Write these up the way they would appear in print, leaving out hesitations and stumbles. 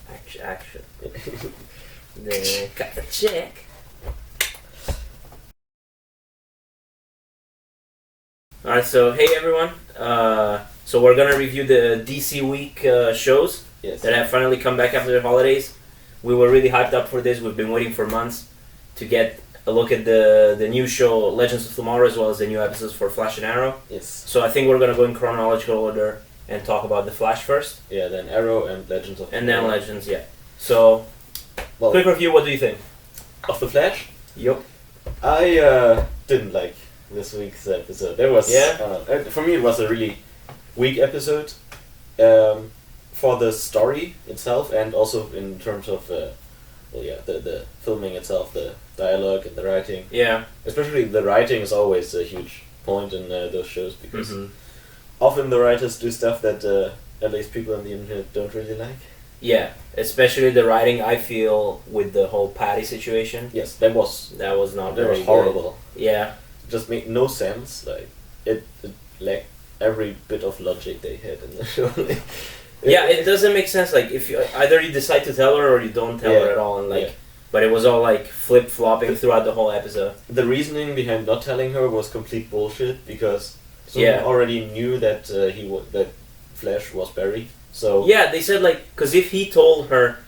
Action. Then cut the check. Alright, so hey everyone. So we're gonna review the DC Week shows that have finally come back after the holidays. We were really hyped up for this. We've been waiting for months to get a look at the new show Legends of Tomorrow, as well as the new episodes for Flash and Arrow. Yes. So I think we're gonna go in chronological order and talk about the Flash first. Yeah, then Arrow and Legends of Tomorrow. And then Legends, yeah. So, quick review, what do you think? Of the Flash? Yup. I didn't like this week's episode. There was for me it was a really weak episode for the story itself, and also in terms of the filming itself, the dialogue and the writing. Yeah. Especially the writing is always a huge point in those shows, because often the writers do stuff that at least people on the internet don't really like. Yeah, especially the writing, I feel, with the whole Patty situation. Yes, that was not very horrible. Good. Yeah. Just made no sense. Like it lacked every bit of logic they had in the show. It doesn't make sense. Like, if you either you decide to tell her or you don't tell her at all, and but it was all like flip flopping throughout the whole episode. The reasoning behind not telling her was complete bullshit, because someone already knew that that Flash was Barry. So yeah, they said because if he told her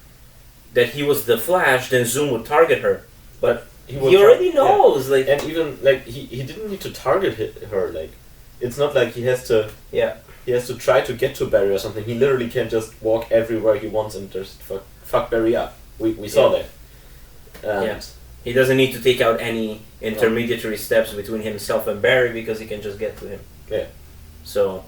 that he was the Flash, then Zoom would target her. But he already knows, and even he didn't need to target her. Like, it's not like he has to. Yeah. He has to try to get to Barry or something. He literally can just walk everywhere he wants and just fuck Barry up. We saw that. And he doesn't need to take out any intermediary steps between himself and Barry, because he can just get to him. Yeah. So,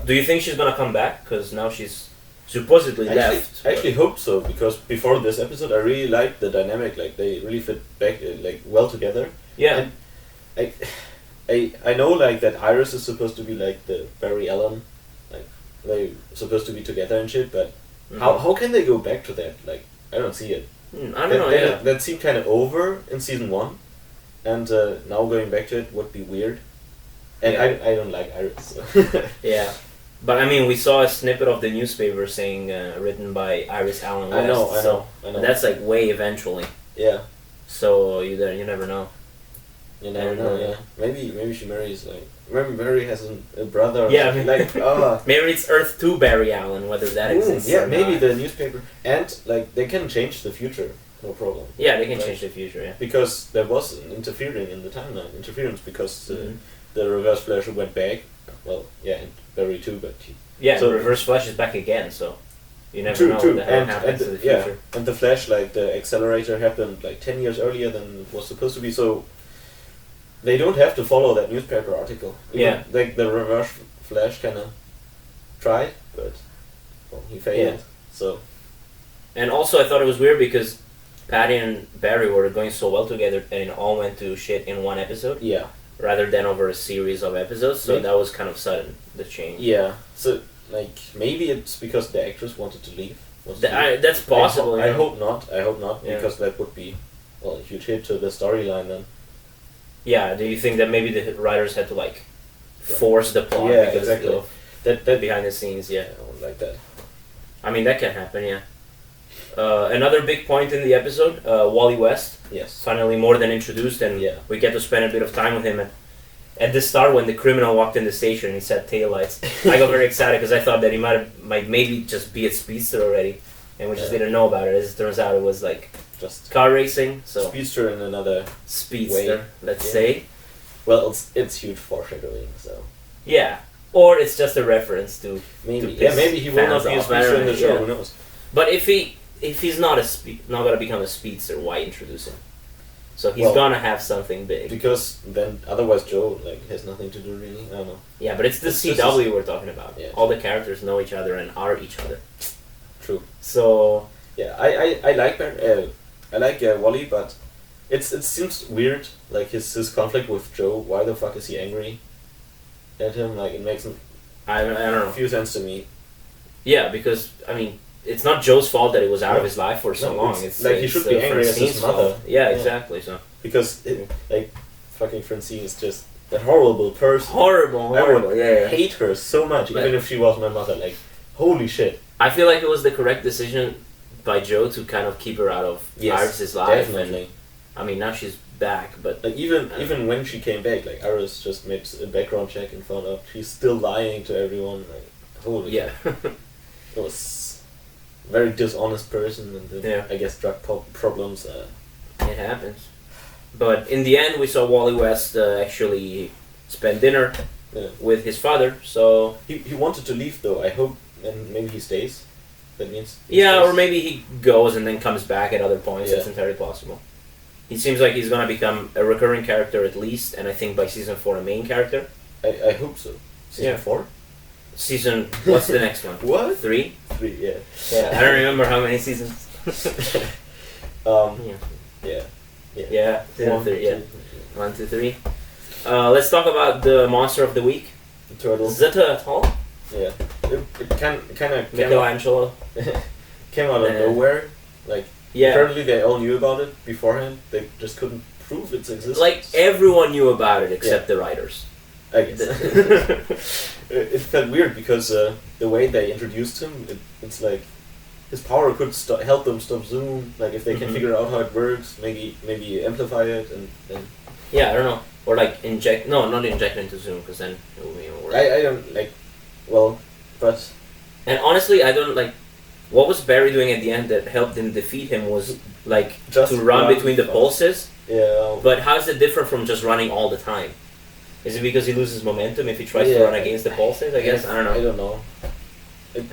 do you think she's gonna come back? Because now she's supposedly left. I actually hope so, because before this episode, I really liked the dynamic. Like, they really fit back well together. Yeah. And I know that Iris is supposed to be like the Barry Allen, like they're supposed to be together and shit. But how can they go back to that? Like, I don't see it. I don't know. That seemed kind of over in season 1, and now going back to it would be weird. And I don't like Iris. So. Yeah, but I mean, we saw a snippet of the newspaper saying written by Iris Allen West. I know. That's way eventually. Yeah. So you never know. You never know. Yeah. Maybe she marries Remember, Barry has a brother. Or maybe it's Earth 2 Barry Allen, whether that exists. Yeah, maybe the newspaper, and they can change the future, no problem. Yeah, they can change the future. Yeah, because there was interference in the timeline, because the Reverse Flash went back. Well, and Barry too, but so Reverse Flash is back again. So you never know what the hell happens in the future. And the Flash, the accelerator happened 10 years earlier than it was supposed to be. So. They don't have to follow that newspaper article. Even, the Reverse Flash kind of tried, but he failed. Yeah. So. And also, I thought it was weird because Patty and Barry were going so well together, and it all went to shit in one episode. Yeah. Rather than over a series of episodes, so that was kind of sudden, the change. Yeah. So maybe it's because the actress wanted to leave. That's possible. I hope not. Because that would be a huge hit to the storyline then. Yeah, do you think that maybe the writers had to force the plot because of that behind the scenes? Yeah, like that. I mean, that can happen. Yeah. Another big point in the episode, Wally West. Yes. Finally, more than introduced, and we get to spend a bit of time with him. And at the start, when the criminal walked in the station and he said taillights, I got very excited because I thought that he might maybe just be a speedster already, and we just didn't know about it. As it turns out, it was just car racing. So speedster in another speedster, way. Let's say. Well, it's huge foreshadowing. So. Yeah, or it's just a reference to maybe. Maybe he will not be a speedster in the show. Who knows? But if he's not gonna become a speedster, why introduce him? So he's gonna have something big. Because then otherwise Joe has nothing to do really. I don't know. Yeah, but it's the CW we're talking about. Yeah, all the characters know each other and are each other. True. So. Yeah, I like Wally, but it seems weird, his conflict with Joe. Why the fuck is he angry at him? It makes I don't know. Few sense to me. Yeah, because I mean, it's not Joe's fault that he was out of his life for so long. It's he should be angry at his mother. Yeah, exactly. So because fucking Francine is just a horrible person. Horrible. I would hate her so much, even if she was my mother. Holy shit. I feel like it was the correct decision by Joe to kind of keep her out of Iris' life. Definitely. And, I mean, now she's back, but like even when she came back, like Iris just made a background check and found out she's still lying to everyone. Like, holy yeah, it was a very dishonest person, and I guess drug problems. It happens, but in the end, we saw Wally West actually spend dinner with his father. So he wanted to leave though. I hope, and maybe he stays. That means or maybe he goes and then comes back at other points. That's entirely possible. He seems like he's gonna become a recurring character at least, and I think by season 4 a main character. I hope so. Season 4? Season, what's the next one? What? 3? 3, yeah. Yeah, I don't remember how many seasons. Yeah, season 3, yeah. 1, 2, 3. Let's talk about the monster of the week. The turtle. Zeta Tall? Yeah. It kind of Michelangelo. came out of nowhere. Like, apparently they all knew about it beforehand. They just couldn't prove its existence. Like, everyone knew about it except the writers. I guess. It felt weird because the way they introduced him, it's like his power could help them stop Zoom. Like, if they can figure out how it works, maybe amplify it and yeah, I don't know. Or like not inject into Zoom, because then it will be even worse. I don't like, well, but... And honestly, I don't like, what was Barry doing at the end that helped him defeat him was like just to run between the pulses. Yeah. But how is it different from just running all the time? Is it because he loses momentum if he tries to run against the pulses? I guess, I don't know. I don't know. It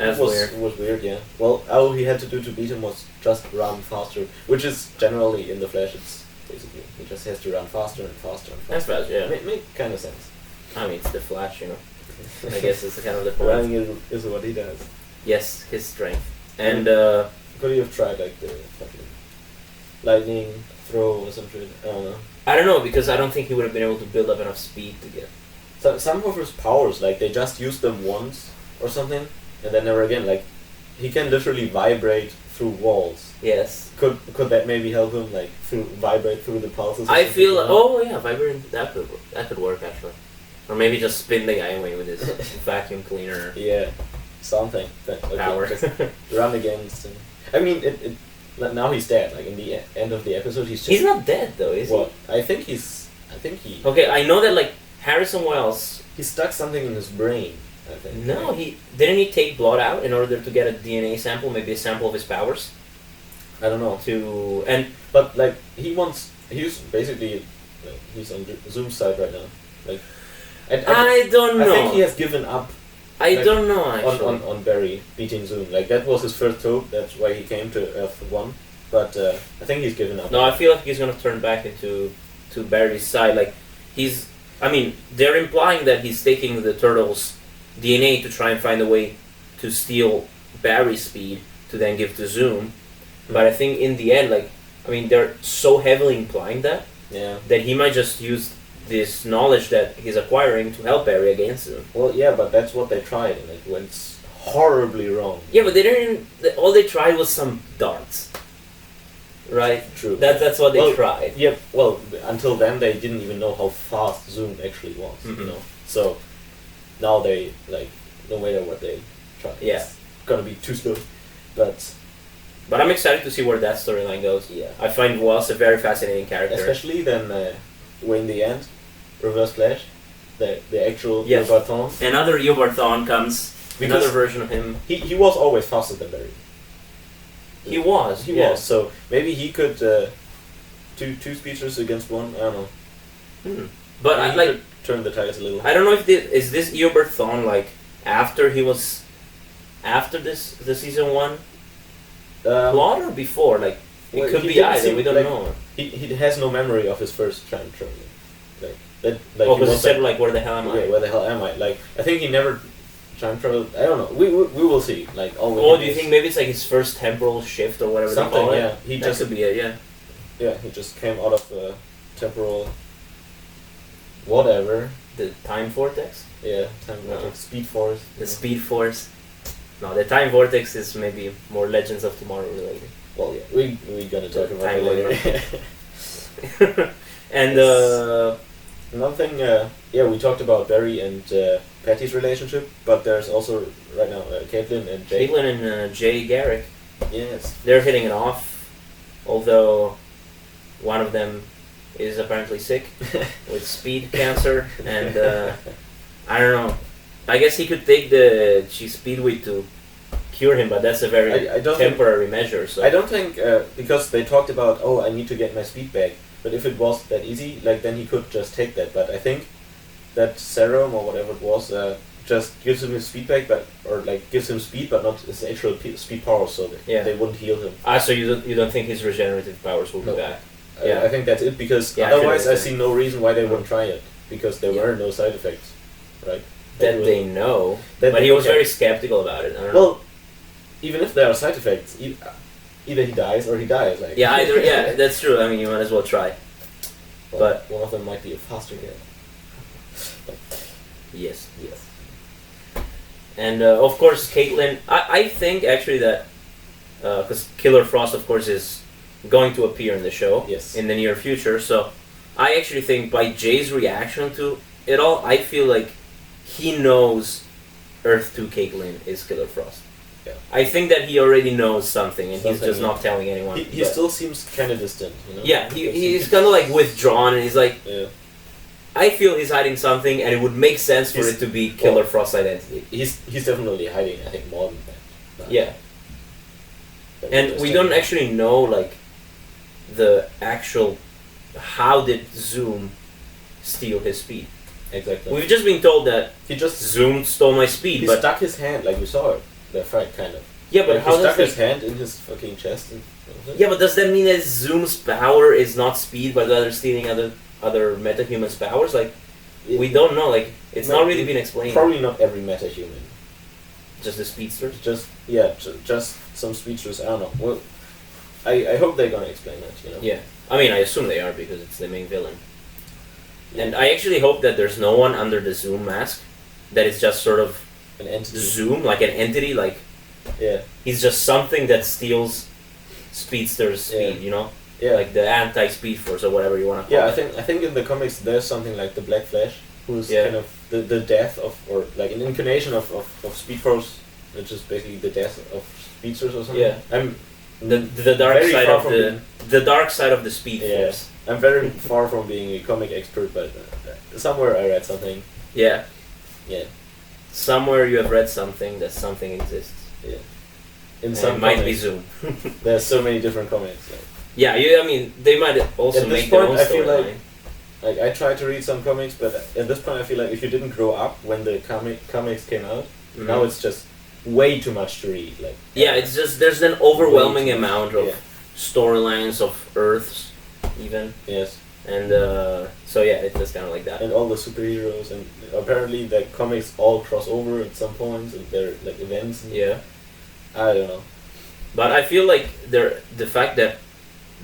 was weird, yeah. Well, all he had to do to beat him was just run faster, which is generally in the Flash, it's basically, he just has to run faster and faster and faster. That's Flash, yeah. Make kind of sense. I mean, it's the Flash, you know. I guess it's kind of the point. Running is what he does. Yes, his strength. And, could you have tried, like, the fucking lightning throw or something? I don't know. I don't know, because I don't think he would have been able to build up enough speed to get... Some of his powers, like, they just used them once or something, and then never again. Like, he can literally vibrate through walls. Yes. Could that maybe help him, like, vibrate through the pulses? I feel... vibrate, that could work, actually. Or maybe just spin the guy away with his vacuum cleaner. Yeah, something. Power. Just run against him. I mean, now he's dead. Like, in the end of the episode, he's not dead, though, is he? I think he... Okay, I know that, like, Harrison Wells... He stuck something in his brain, I think. No, Didn't he take blood out in order to get a DNA sample, maybe a sample of his powers? I don't know. But, like, he's basically... Like, he's on Zoom's side right now. Like... I don't know. I think he has given up. I don't know, actually. On Barry beating Zoom. Like, that was his first hope. That's why he came to Earth 1. But I think he's given up. No, I feel like he's going to turn back to Barry's side. Like, they're implying that he's taking the Turtles' DNA to try and find a way to steal Barry's speed to then give to Zoom. Mm-hmm. But I think in the end, like, I mean, they're so heavily implying that he might just use this knowledge that he's acquiring to help Barry against him. Well, yeah, but that's what they tried, and it went horribly wrong. Yeah, but they didn't... All they tried was some darts. Right? True. That's what they tried. Yeah, well, until then they didn't even know how fast Zoom actually was, you know? So, now they, like, no matter what they try, it's gonna be too slow. But I'm excited to see where that storyline goes. Yeah. I find Wells a very fascinating character. Especially then, when in the end, Reverse Flash, the actual Eobard Thawne. Another Eobard Thawne comes, another version of him. He was always faster than Barry. He was. So maybe he could two speeches against one. I don't know. But I like could turn the tires a little. I don't know if is this Eobard Thawne like after the season 1 plot or before? Like it could be either. We don't know. He has no memory of his first time traveling. Like that. Like because he said like where the hell am I? Yeah, where the hell am I? Like I think he never. Time travel. I don't know. We will see. Like do you think maybe it's like his first temporal shift or whatever? Something. They call Yeah. That just could be it. Yeah. Yeah. He just came out of temporal. Whatever. The time vortex. Yeah. Time vortex. Speed force. The speed force. No, the time vortex is maybe more Legends of Tomorrow related. Well, yeah. We're gonna talk about it later. And another thing. We talked about Barry and. Patty's relationship, but there's also right now Caitlin and Jay. Caitlin and Jay Garrick. Yes. They're hitting it off, although one of them is apparently sick with speed cancer, and I don't know. I guess he could take the speedweed to cure him, but that's a very I don't temporary measure. So I don't think because they talked about I need to get my speed back. But if it was that easy, like then he could just take that. But I think that serum or whatever it was just gives him his speed back, or gives him speed, but not his actual speed power, so they wouldn't heal him. So you don't think his regenerative powers will be back? I think that's it, because otherwise I see no reason why they wouldn't try it, because there were no side effects, right? That they know, but he was very skeptical about it. I don't know. Well, even if there are side effects, either he dies or he dies. That's true. I mean, you might as well try. But one of them might be a faster guy. Yes. And of course, Caitlyn. I think actually that because Killer Frost, of course, is going to appear in the show in the near future. So I actually think by Jay's reaction to it all, I feel like he knows Earth 2 Caitlyn is Killer Frost. Yeah. I think that he already knows something, and he's just not telling anyone. He still seems kind of distant, you know? Yeah, he's kind of like withdrawn, and he's like, I feel he's hiding something, and it would make sense for it to be Killer Frost's identity. He's definitely hiding, I think, more than that. Yeah. And we don't actually know, like, the actual... How did Zoom steal his speed? Exactly. We've just been told that Zoom stole my speed, but... He stuck his hand, like we saw it. The fight, kind of. Yeah, but how he stuck his hand in his fucking chest. Yeah, but does that mean that Zoom's power is not speed, but rather stealing other metahumans' powers? Like, we don't know. Like, it's not really been explained. Probably not every metahuman. Just the speedsters? Just some speedsters. I don't know. Well, I hope they're gonna explain that. You know. Yeah, I mean, I assume they are because it's the main villain. Yeah. And I actually hope that there's no one under the Zoom mask. That is just sort of an entity. Zoom, like an entity, like he's just something that steals speedsters' speed, you know? Yeah. Like the anti-speed force or whatever you want to call it. I think in the comics there's something like the Black Flash, who's kind of the death of, or like an incarnation of Speed Force, which is basically the death of speedsters or something. Yeah. The dark side of the dark side of the Speed Force. I'm very far from being a comic expert, but somewhere I read something. Yeah. Yeah. Somewhere you have read something that something exists. Yeah. In some might be Zoom. There's so many different comics. Like. Yeah, I mean, they might also make their own storyline. Like I tried to read some comics, but at this point I feel like if you didn't grow up when the comics came out, now it's just way too much to read. Like it's just there's an overwhelming amount of storylines of Earths, even. Yes. And it's just kind of like that. And all the superheroes, and apparently the comics all cross over at some points, and they're like events. And I don't know. But I feel like the fact that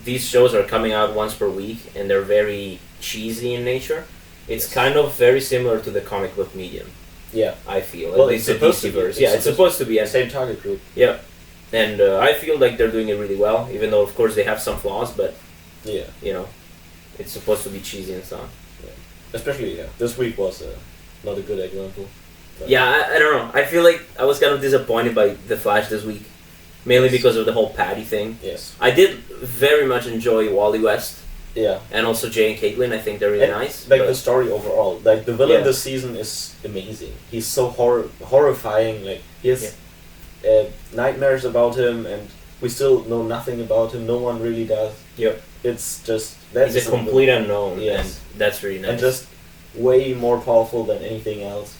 these shows are coming out once per week and they're very cheesy in nature, it's kind of very similar to the comic book medium. Yeah. I feel. Well, at least the DCverse. It's supposed to be. Same target group. Yeah. And I feel like they're doing it really well, even though, of course, they have some flaws, but, you know, it's supposed to be cheesy and so on. Yeah. Especially, this week was not a good example. Yeah, I don't know. I feel like I was kind of disappointed by The Flash this week. Mainly because of the whole Patty thing. Yes. I did very much enjoy Wally West. Yeah. And also Jay and Caitlyn. I think they're really nice. Like the story overall. Like the villain this season is amazing. He's so horrifying. Like he has nightmares about him, and we still know nothing about him. No one really does. Yep. It's just he's a complete unknown. Yes. And that's really nice. And just way more powerful than anything else.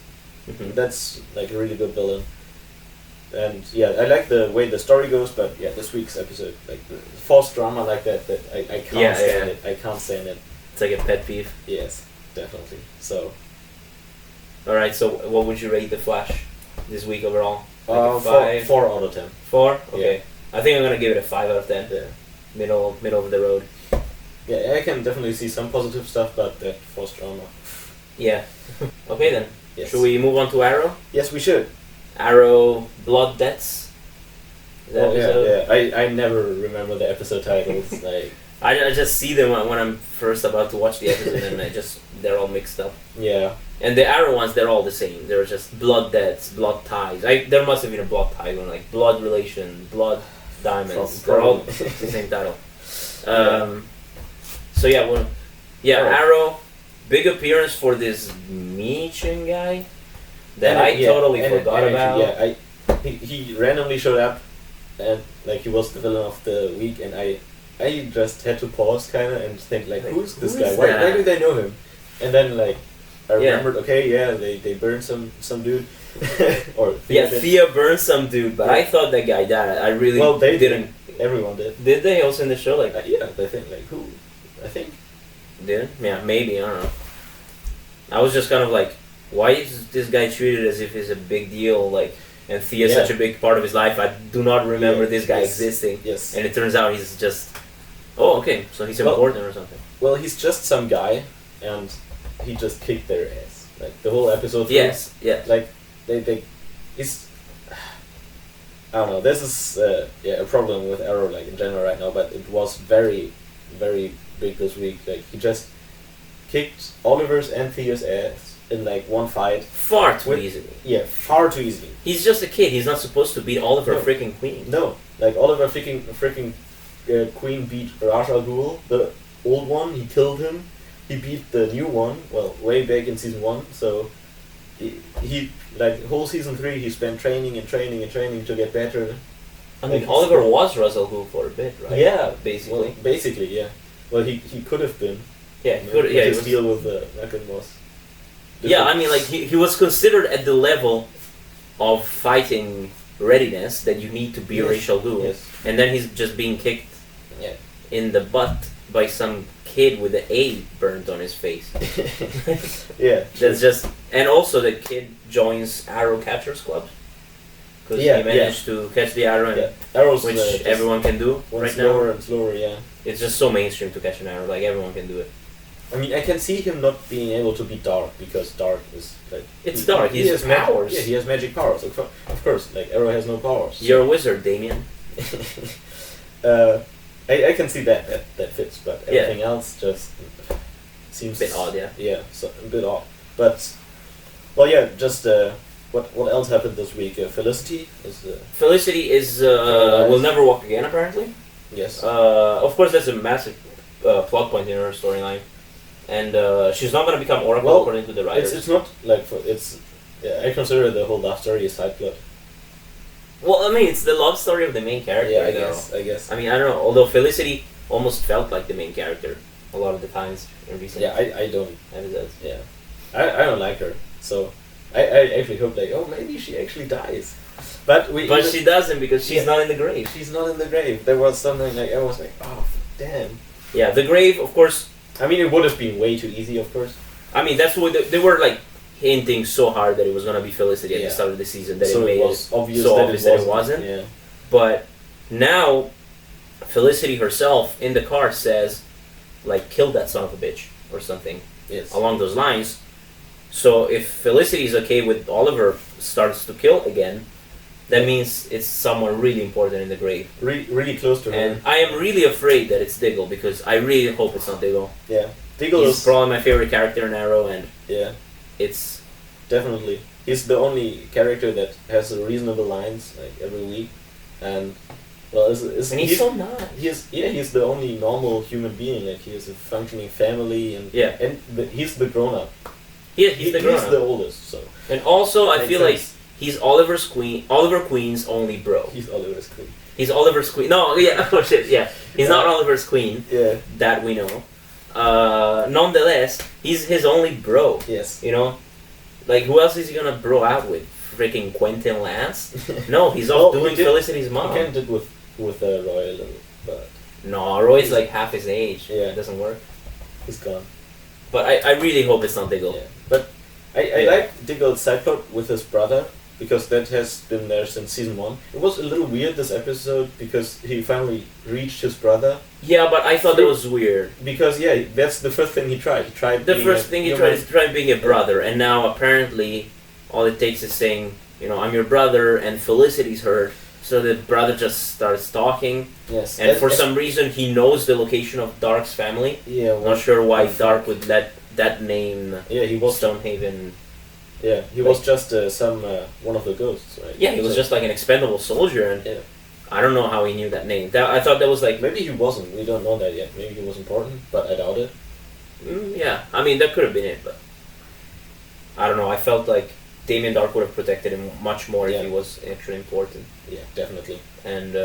Mm-hmm. That's like a really good villain. And I like the way the story goes, but this week's episode, like the false drama like that I can't stand it. I can't stand it. It's like a pet peeve. Yes, definitely. So. Alright, so what would you rate The Flash this week overall? Like 4 out of 10. 4? Okay. Yeah. I think I'm gonna give it a 5 out of 10. Yeah. Middle of the road. Yeah, I can definitely see some positive stuff, but that false drama. Yeah. Okay then. Yes. Should we move on to Arrow? Yes, we should. Arrow Blood Debts. I never remember the episode titles. Like I just see them when I'm first about to watch the episode, and they're all mixed up. Yeah. And the Arrow ones, they're all the same. They're just blood debts, blood ties. There must have been a blood tie one, like blood relation, blood Diamonds. They're all the same title. So yeah, well, yeah, Arrow, big appearance for this Michin guy that I totally forgot about. Yeah, he randomly showed up, and like he was the villain of the week, and I just had to pause kind of and think like, who's this guy? Why do they know him? And then like I remembered, they burned some dude. Or Thea burned some dude, but I thought that guy died. I really didn't. Everyone did. Did they also in the show? Like they think like who? I think. Did? Yeah, maybe, I don't know. I was just kind of like, why is this guy treated as if he's a big deal, like, and Thea's such a big part of his life? I do not remember this guy existing. Yes. And it turns out he's just, so he's important or something. Well, he's just some guy, and he just kicked their ass. Like, the whole episode. Yes. Like, he's, I don't know, this is, a problem with Arrow, like, in general right now, but it was very, very big this week. Like, he just kicked Oliver's and Thea's ass in like one fight. Far too easily. Yeah, far too easily. He's just a kid. He's not supposed to beat Oliver freaking Queen. No, like Oliver freaking Queen beat Ra's al Ghul, the old one. He killed him. He beat the new one. Well, way back in season 1. So he like whole season 3 he spent training to get better. I mean, Oliver was Ra's al Ghul for a bit, right? Yeah, basically. Well, basically, yeah. Well, he could have been. Yeah, he could. Yeah, his deal with the weapon was. Yeah, I mean, like he was considered at the level of fighting readiness that you need to be Ra's al Ghul, and then he's just being kicked in the butt by some kid with an A burnt on his face. Yeah, that's just, and also the kid joins Arrow Catchers Club because he managed to catch the arrow, which everyone can do right slower now. And slower, yeah. It's just so mainstream to catch an arrow, like everyone can do it. I mean, I can see him not being able to be Dark because Dark is like Dark. He has powers. Yeah, he has magic powers. Of course, like Arrow has no powers. You're a wizard, Damien. I can see that fits, but everything else just seems a bit odd. Yeah. Yeah, so a bit odd. But well, yeah. Just what else happened this week? Felicity is. Will never walk again. Apparently. Yes. Of course, that's a massive plot point in her storyline. And she's not going to become Oracle according to the writers. It's not like I consider the whole love story a side plot. Well, I mean, it's the love story of the main character. Yeah, I guess. I mean, I don't know. Although Felicity almost felt like the main character a lot of the times in recent. Yeah, I don't. Episodes. Yeah, I don't like her. So I actually hope like maybe she actually dies. But she doesn't because she's not in the grave. She's not in the grave. There was something like I was like, oh damn. Yeah, the grave, of course. I mean, it would have been way too easy, of course. I mean, that's what they were like hinting so hard that it was gonna be Felicity at the start of the season that it made it obvious so obvious that it wasn't. Yeah. But now, Felicity herself in the car says, like, kill that son of a bitch or something along those lines. So if Felicity is okay with Oliver starts to kill again, that means it's someone really important in the grave. Really close to her. And I am really afraid that it's Diggle because I really hope it's not Diggle. Yeah. Diggle is probably my favorite character in Arrow, and it's definitely he's the only character that has reasonable lines like every week, and well, and he's so nice. He's the only normal human being. Like he has a functioning family, and he's the grown up. He's the oldest, so. And also, I feel like he's Oliver Queen's only bro. He's Oliver's queen. He's Oliver's queen. No, yeah, oh shit, yeah. He's not Oliver's queen. Yeah. That we know. Nonetheless, he's his only bro. Yes. You know, like who else is he gonna bro out with? Freaking Quentin Lance? No, he's off doing Felicity's mom. He can did with Roy a little, but no, Roy's like half his age. Yeah, it doesn't work. He's gone. But I really hope it's not Diggle. Yeah. But I like Diggle's side plot with his brother because that has been there since season 1. It was a little weird this episode because he finally reached his brother. Yeah, but I thought that was weird. Because that's the first thing he tried. He tried being a brother, and now apparently all it takes is saying, you know, I'm your brother, and Felicity's hurt. So the brother just starts talking. Yes. And for some reason, he knows the location of Dark's family. Yeah. I'm not sure why Dark would let that name. Yeah, he was Stonehaven. Yeah, he was just one of the ghosts, right? Yeah, he was just like an expendable soldier, and I don't know how he knew that name. I thought that was like... Maybe he wasn't. We don't know that yet. Maybe he was important, but I doubt it. Yeah, I mean, that could have been it, but... I don't know, I felt like Damien Dark would have protected him much more if he was actually important. Yeah, definitely. And,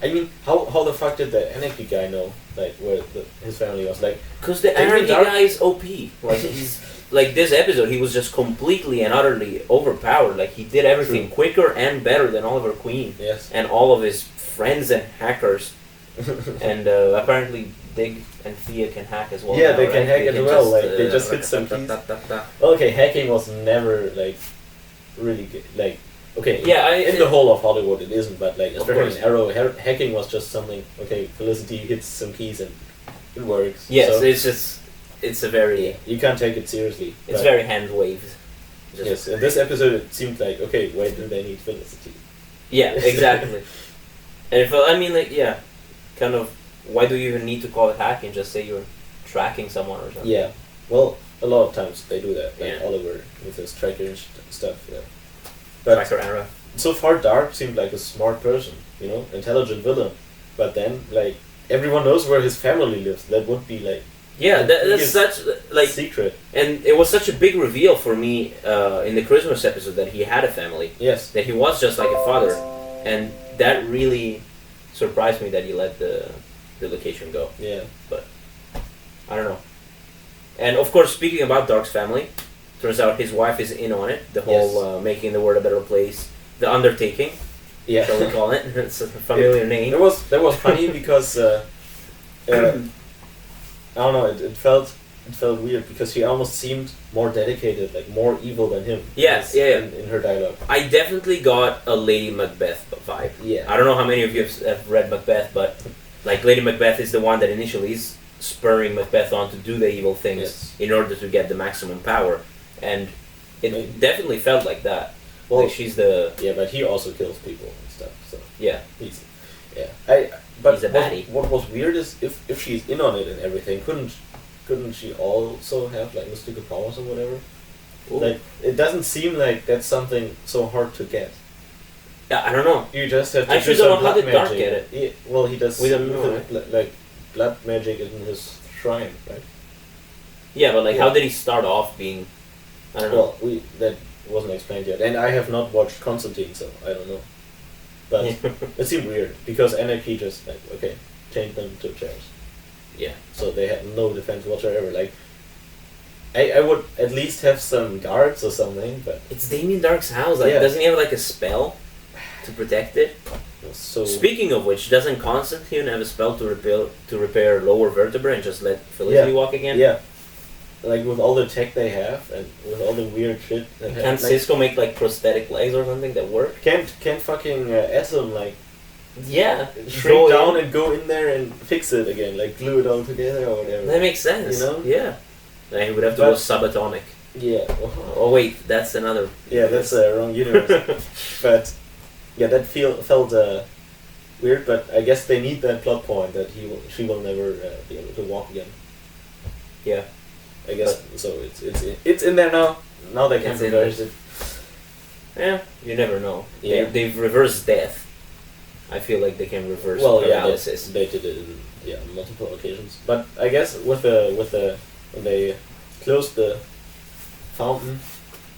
I mean, how the fuck did the Anarchy guy know, like, where his family was? Like... Because the Anarchy guy is OP. Like, he's... Like, this episode, he was just completely and utterly overpowered. Like, he did everything quicker and better than Oliver Queen. Yes. And all of his friends and hackers. And apparently Dig and Thea can hack as well. Yeah, now, they can hack as well. Like, they just hit some keys. Okay, hacking was never, like, really good. Like, okay, yeah, in the whole of Hollywood it isn't, but, like, especially in Arrow, hacking was just something, okay, Felicity hits some keys and it works. Yes, so it's just... It's a very... You can't take it seriously. It's very hand-waved. Yes, in this episode it seemed like, okay, why do they need Felicity? Yeah, exactly. And it felt, I mean, like, yeah, kind of, why do you even need to call it hacking? Just say you're tracking someone or something. Yeah, well, a lot of times they do that, like Oliver with his tracker and stuff, yeah. But tracker error. So far Dark seemed like a smart person, you know, intelligent villain. But then, like, everyone knows where his family lives. That would be, like... Yeah, that's such like secret, and it was such a big reveal for me in the Christmas episode that he had a family. Yes, that he was just like a father, and that really surprised me that he let the location go. Yeah, but I don't know. And of course, speaking about Dark's family, turns out his wife is in on it. The whole making the world a better place, the undertaking. Yeah, shall we call it? It's a familiar name. That was funny because. I don't know. It felt weird because she almost seemed more dedicated, like more evil than him. Yes, yeah. In her dialogue, I definitely got a Lady Macbeth vibe. Yeah. I don't know how many of you have read Macbeth, but like Lady Macbeth is the one that initially is spurring Macbeth on to do the evil things in order to get the maximum power, and it definitely felt like that. Well, like she's the but he also kills people and stuff. So yeah, he's But he's a baddie. What was weird is if she's in on it and everything, couldn't she also have like mystical powers or whatever? Ooh. Like it doesn't seem like that's something so hard to get. Yeah, I don't know. You just have to actually do don't some know how blood did Dark magic. get it. Yeah, well, he does. We don't know. Like blood magic in his shrine, right? Yeah, but like how did he start off being? I don't know. Well, that wasn't explained yet, and I have not watched Constantine, so I don't know. But it seemed weird because Anarchy just like chained them to chairs. Yeah. So they had no defense whatsoever. Like, I would at least have some guards or something, but it's Damien Dark's house. Like, doesn't he have like a spell to protect it? So speaking of which, doesn't Constantine have a spell to repair lower vertebrae and just let Felicity walk again? Yeah. Like with all the tech they have and with all the weird shit. Can't Cisco make like prosthetic legs or something that work? Can't fucking Atom like shrink down and go in there and fix it again, like glue it all together or whatever. That makes sense. You know? Yeah. Like he would have to go subatomic. Yeah. Oh wait, that's another. Yeah, that's a wrong universe. But yeah, that felt weird. But I guess they need that plot point that she will never be able to walk again. Yeah. I guess so. It's in there now. Now they can reverse it. Yeah, you never know. Yeah. They've reversed death. I feel like they can reverse paralysis. They did it in multiple occasions. But I guess with the when they closed the fountain,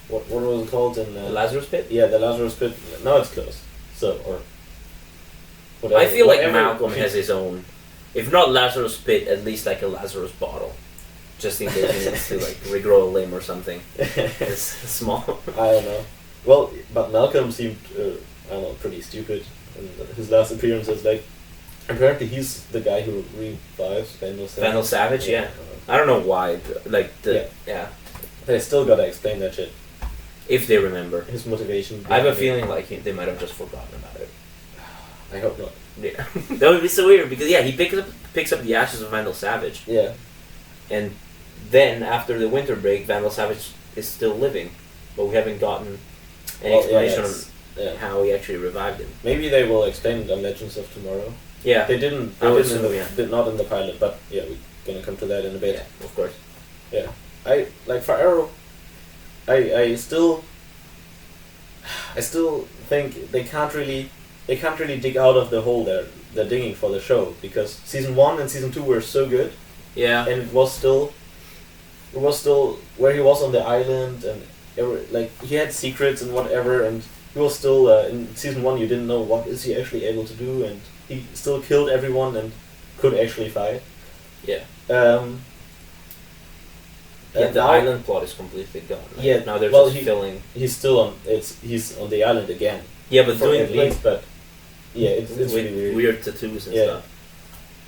what was it called in the Lazarus Pit? Yeah, the Lazarus Pit. Now it's closed. So or whatever. I feel like Malcolm has his own. If not Lazarus Pit, at least like a Lazarus bottle. Just in case he needs to like regrow a limb or something. It's small. I don't know. Well, but Malcolm seemed I don't know, pretty stupid in his last appearances. Like apparently he's the guy who revives Vandal Savage. Vandal Savage, yeah. I don't know why. They still gotta explain that shit. If they remember his motivation. I have a feeling like they might have just forgotten about it. I hope not. Yeah, that would be so weird because he picks up the ashes of Vandal Savage. Yeah, and then after the winter break, Vandal Savage is still living, but we haven't gotten any explanation on how he actually revived him. Maybe they will explain it on Legends of Tomorrow. Yeah, they didn't. Did not in the pilot, but yeah, we're gonna come to that in a bit. Yeah, of course. Yeah, I like for Arrow. I still think they can't really they can't really dig out of the hole they're digging for the show, because season 1 and season 2 were so good. Yeah. And it was still where he was on the island, and he had secrets and whatever, and he was still in season 1 you didn't know what is he actually able to do, and he still killed everyone and could actually fight. Yeah. And the now, island plot is completely gone. Right? Yeah. Now they're just filling. He's still on. He's on the island again. Yeah, but doing at least, but yeah, it's really weird. Weird tattoos and stuff.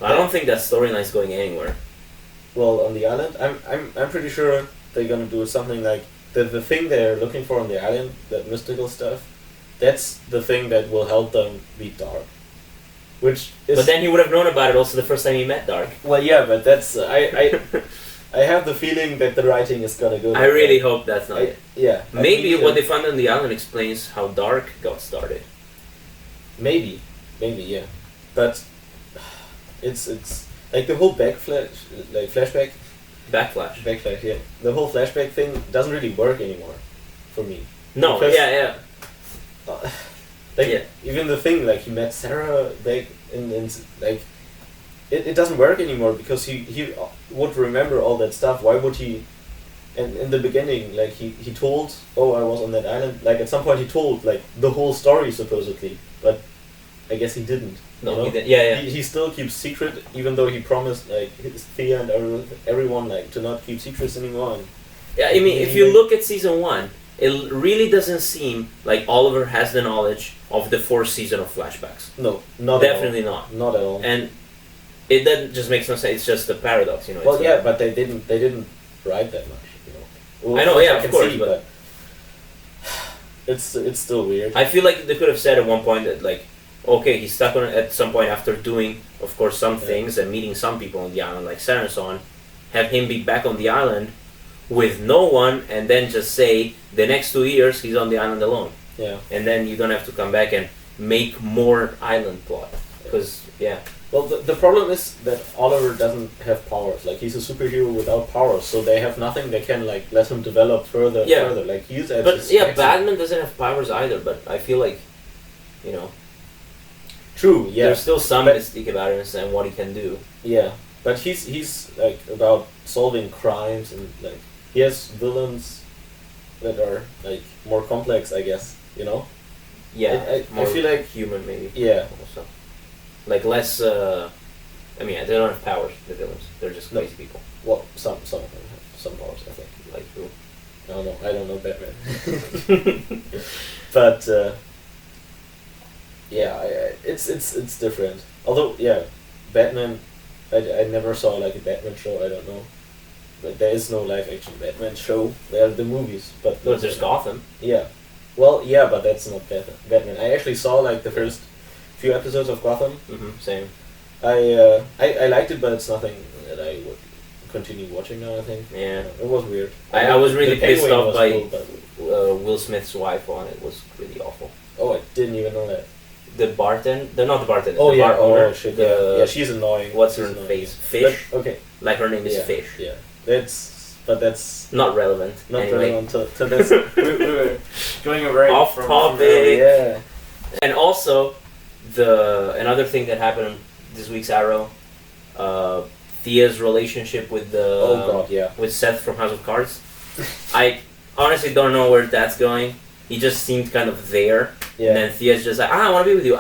I don't think that storyline's going anywhere. Well, on the island, I'm pretty sure they're gonna do something like the thing they're looking for on the island, that mystical stuff. That's the thing that will help them beat Dark. Which is. But then he would have known about it also the first time he met Dark. Well, yeah, but that's I have the feeling that the writing is gonna go. I really hope that's not it. Yeah. Maybe what they found on the island explains how Dark got started. Maybe, yeah, but it's like the whole flashback. Backflash, yeah. The whole flashback thing doesn't really work anymore, for me. No, because, yeah. Even the thing he met Sarah back in it doesn't work anymore, because he would remember all that stuff. Why would he? And in the beginning, he told, I was on that island. At some point he told the whole story supposedly, but I guess he didn't. No, he didn't. Yeah. He still keeps secret, even though he promised his Thea and everyone to not keep secrets anymore. And yeah, I mean, if you look at season 1, it really doesn't seem like Oliver has the knowledge of the 4th season of flashbacks. No, not definitely at all. not. Not at all. And it then just makes no sense. It's just a paradox, Well, yeah, but they didn't write that much, Well, I know, yeah, of course, but it's still weird. I feel like they could have said at one point that okay, he's stuck on it at some point after doing, of course, some things and meeting some people on the island, like Sarah and so on. Have him be back on the island with no one, and then just say the next 2 years he's on the island alone. Yeah. And then you don't have to come back and make more island plot, because Well, the problem is that Oliver doesn't have powers. He's a superhero without powers, so they have nothing they can let him develop further. He's Batman doesn't have powers either. But I feel like, True. Yeah. There's still some mystique about him and what he can do. Yeah, but he's about solving crimes, and he has villains that are more complex, I guess. Yeah. I feel like human maybe. Yeah. Also. Less. I mean, they don't have powers. The villains, they're just crazy people. Well, some of them have some powers, I think. Like who? I don't know Batman. But it's different. Although Batman, I never saw a Batman show. I don't know. But there is no live action Batman show. There are the movies, but there's Gotham. Yeah. Well, yeah, but that's not Batman. I actually saw the first few episodes of Gotham. Mm-hmm, same. I liked it, but it's nothing that I would continue watching now, I think. Yeah. It was weird. I was really pissed off by cool, Will Smith's wife on it. It was really awful. Oh, I didn't even know that. The bartender? Not the bartender. Oh, the yeah. bar owner. Oh, shit. Yeah, she's annoying. What's her face? Fish? But, okay. Her name is Fish. Yeah. That's... Not relevant. Not relevant to this. We're going away off topic. Yeah. And also, another thing that happened this week's Arrow, Thea's relationship with with Seth from House of Cards. I honestly don't know where that's going. He just seemed kind of there, and then Thea's just I want to be with you.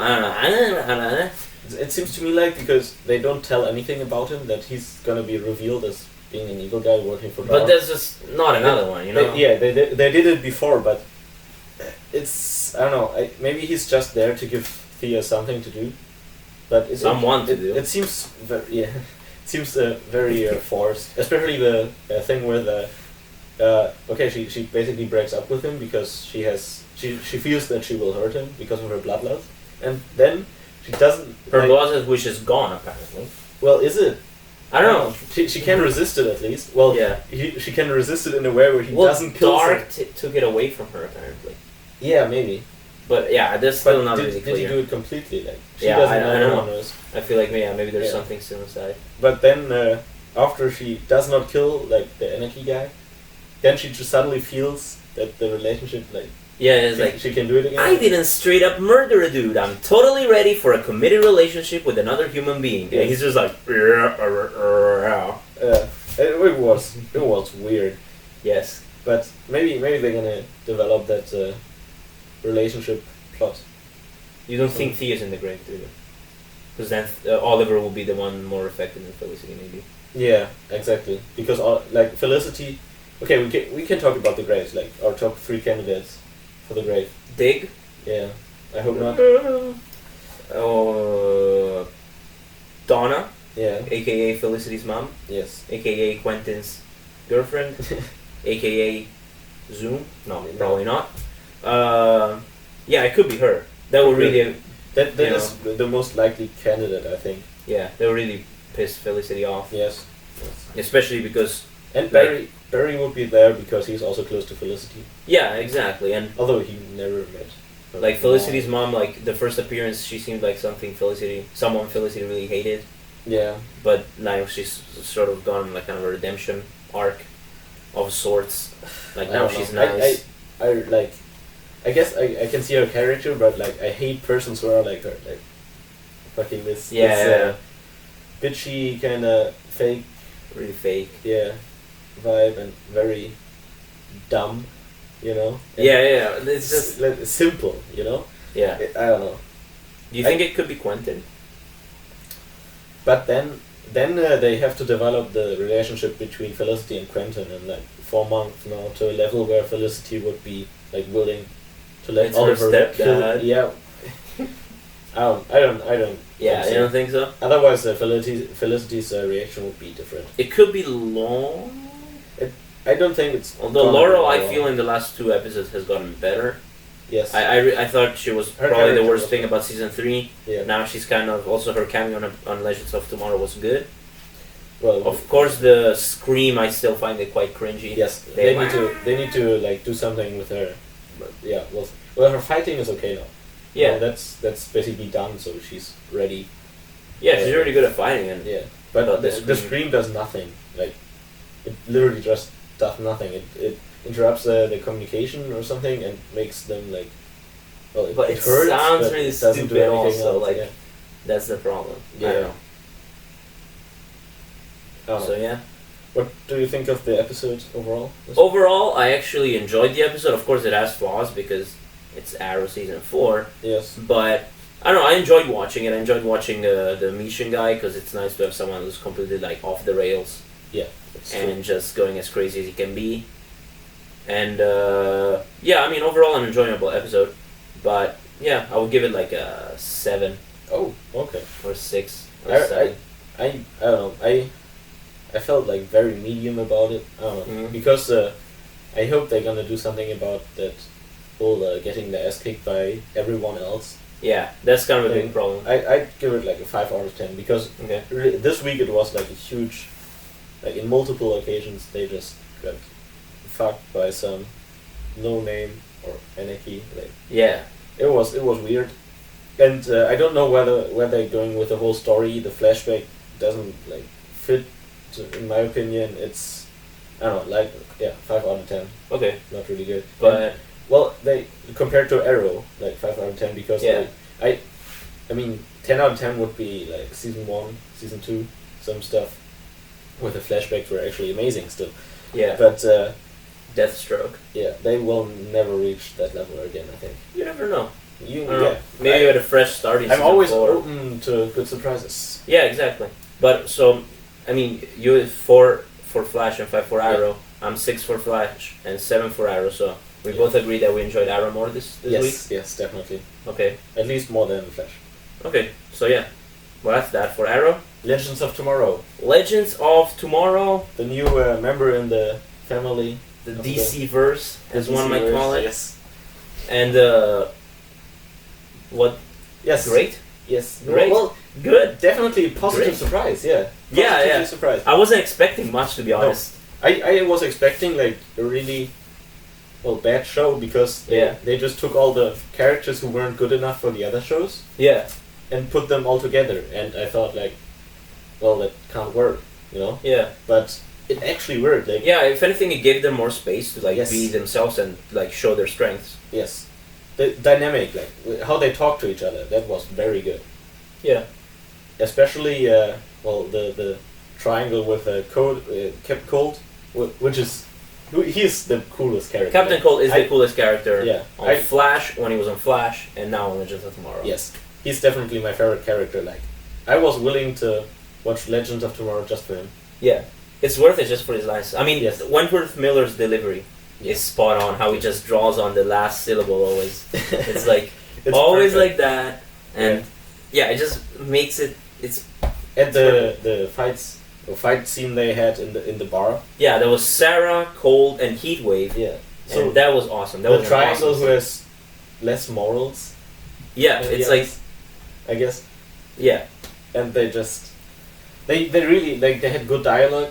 It seems to me because they don't tell anything about him, that he's gonna be revealed as being an evil guy working for. But there's just not another one, They did it before, but it's I don't know. Maybe he's just there to give Thea something to do, but it seems very It seems very forced, especially the thing where she basically breaks up with him because she feels that she will hurt him because of her bloodlust, and then she doesn't. Her bloodlust wish is gone apparently. Well, is it? I don't know. She can resist it at least. Well, yeah. She can resist it in a way where he doesn't kill her. Dark took it away from her apparently. Yeah, maybe. But yeah, that's still not really clear. Did he do it completely? She doesn't know. No one knows. I feel like maybe there's something still inside. But then after she does not kill the energy guy, then she just suddenly feels that the relationship Yeah, it's like she can do it again. I didn't straight up murder a dude. I'm totally ready for a committed relationship with another human being. Yes. And he's just like. It was weird. Yes. But maybe they're gonna develop that relationship plot. You don't think Thea's in the grave, do you? Because then Oliver will be the one more affected than Felicity, maybe. Yeah, exactly. Because like Felicity. Okay, we can talk about the graves, like our top 3 candidates for the grave. Dig. Yeah, I hope not. Donna. Yeah. AKA Felicity's mom. Yes. AKA Quentin's girlfriend. AKA Zoom. No, probably not. Yeah, it could be her. That would really. That is the most likely candidate, I think. Yeah, that would really piss Felicity off. Yes. Especially because. And Barry would be there because he's also close to Felicity. Yeah, exactly, and although he never met. Like Felicity's mom, like the first appearance, she seemed like someone Felicity really hated. Yeah. But now she's sort of gone like kind of a redemption arc of sorts. Like now she's nice. I guess I can see her character, but like I hate persons who are like her, like fucking this bitchy kind of fake. Really fake. Yeah. Vibe and very dumb, you know. And it's just like, simple, you know. Yeah. I don't know. Do you think it could be Quentin? But then they have to develop the relationship between Felicity and Quentin, and like 4 months now to a level where Felicity would be like willing to let Oliver kill. Yeah. I don't. Yeah, you don't think so? Otherwise, Felicity's reaction would be different. It could be long. I don't think it's. Although Laurel, I feel in the last 2 episodes has gotten better. Yes. I thought she was probably the worst thing about season 3. Yeah. Now she's kind of also her cameo on Legends of Tomorrow was good. Well, of course, the scream I still find it quite cringy. Yes, they need to like do something with her. But yeah, well, her fighting is okay now. Yeah, well, that's basically done, so she's ready. Yeah, she's really good at fighting, and but the scream does nothing. Like, it literally just does nothing. It interrupts the communication or something and makes them like. Well, but it hurts, sounds but really it doesn't stupid. do Also, else. like that's the problem. Yeah. I don't know. So yeah. What do you think of the episode overall? Overall, I actually enjoyed the episode. Of course, it has flaws because it's Arrow season 4. Yes. But I don't know. I enjoyed watching it. I enjoyed watching the Mishin guy because it's nice to have someone who's completely like off the rails. Yeah. And just going as crazy as he can be. And I mean, overall, an enjoyable episode. But yeah, I would give it like a 7. Oh, okay. Or 6. Or 7. I don't know. I felt like very medium about it. I don't know. Because I hope they're gonna do something about that whole getting the ass kicked by everyone else. Yeah, that's kind of a big problem. I'd give it like a 5 out of 10 because this week it was like a huge, like in multiple occasions they just got fucked by some no name or anarchy. Like it was weird, and I don't know where they're going with the whole story. The flashback doesn't like fit. In my opinion, it's I don't know, like 5 out of 10. Okay, not really good, but they compared to Arrow, like 5 out of 10 because I mean 10 out of 10 would be like season 1, season 2, some stuff with the flashbacks were actually amazing still. Yeah, but Deathstroke. Yeah, they will never reach that level again. I think. You never know. Maybe with a fresh start. I'm always open to good surprises. Yeah, exactly. But so. I mean, you have 4 for Flash and 5 for Arrow. Yeah. I'm 6 for Flash and 7 for Arrow. So we both agree that we enjoyed Arrow more this week. Yes, definitely. Okay. At least more than Flash. Okay, so yeah, well that's that for Arrow. Legends of Tomorrow. Legends of Tomorrow. The new member in the family. The DC verse, as one might call it. Yes. And what? Yes. Great. Yes. Great. Well, good. Definitely positive surprise. Yeah. Yeah. Surprise. I wasn't expecting much, to be honest. No. I was expecting like a really bad show because they just took all the characters who weren't good enough for the other shows. Yeah. And put them all together, and I thought like, well, that can't work, you know. Yeah. But it actually worked. Like, yeah, if anything, it gave them more space to like Yes. be themselves and like show their strengths. yes, the dynamic, like how they talk to each other, that was very good. Yeah. Especially, the triangle with Captain Cold, which is he's the coolest character. Captain Cold is the coolest character. Yeah, On Flash, when he was on Flash, and now on Legends of Tomorrow. Yes, he's definitely my favorite character. Like, I was willing to watch Legends of Tomorrow just for him. Yeah. It's worth it just for his lines. I mean, Yes. Wentworth Miller's delivery is spot on. How he just draws on the last syllable always. It's like It's always perfect. like that, and yeah, it just makes it. It's And the fight scene they had in the bar. yeah. There was Sarah, Cold, and Heatwave. Yeah. And that was awesome. That the was an triangle awesome who has less morals. yeah, than it's the like others, I guess, yeah, and they just they really like they had good dialogue.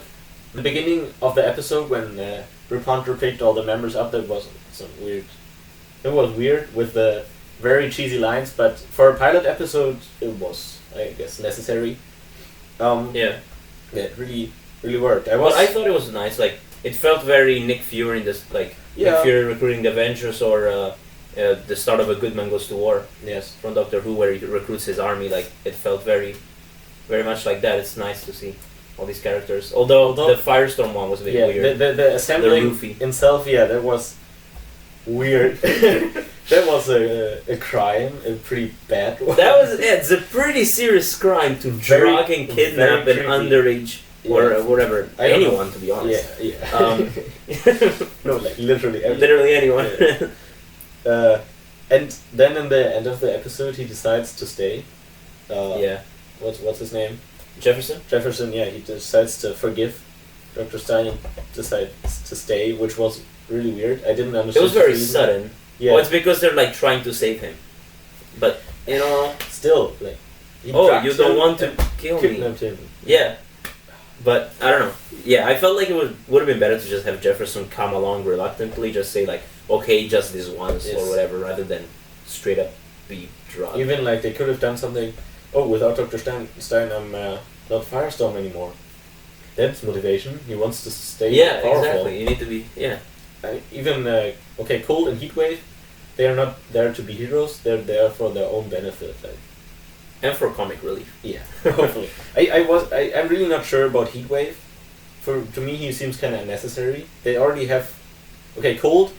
The beginning of the episode when Rapunzel picked all the members up, that was some weird. It was weird with the very cheesy lines, but for a pilot episode, it was, I guess, necessary. yeah. Yeah, it really worked. Well, I thought it was nice. Like it felt very Nick Fury in this, like Nick Yeah. Fury recruiting the Avengers, or the start of A Good Man Goes to War Yes. from Doctor Who, where he recruits his army. Like it felt very, very much like that. It's nice to see all these characters. Although the Firestorm one was a bit Yeah, weird. the assembling Roofy. itself, yeah, that was weird. That was a crime, a pretty bad one. That was it's a pretty serious crime to drug and kidnap an very creepy. underage or Yes. whatever I don't anyone, to be honest. Yeah. Um, No, like literally everyone. literally anyone. Yeah. And then in the end of the episode, he decides to stay. Yeah. What's his name? Jefferson. Jefferson. Yeah, he decides to forgive Dr. Stein and decides to stay, which was really weird. I didn't It understand. was very the reason. sudden. Yeah. Well, it's because they're like trying to save him, but you know. Still, like. he Oh, drugged you don't him want to and kill me. kidnapped him. Yeah. But I don't know. Yeah, I felt like it would have been better to just have Jefferson come along reluctantly, just say like, okay, just this once Yes. or whatever, rather than straight up be drugged. Even like they could have done something. Oh, without Dr. Stein, I'm not Firestorm anymore. That's motivation. He wants to stay yeah, powerful. exactly. You need to be Even okay, Cold and Heatwave, they are not there to be heroes. They're there for their own benefit. Like, and for comic relief. yeah, hopefully. I'm really not sure about Heatwave. To me, he seems kind of unnecessary. They already have, okay, Cold.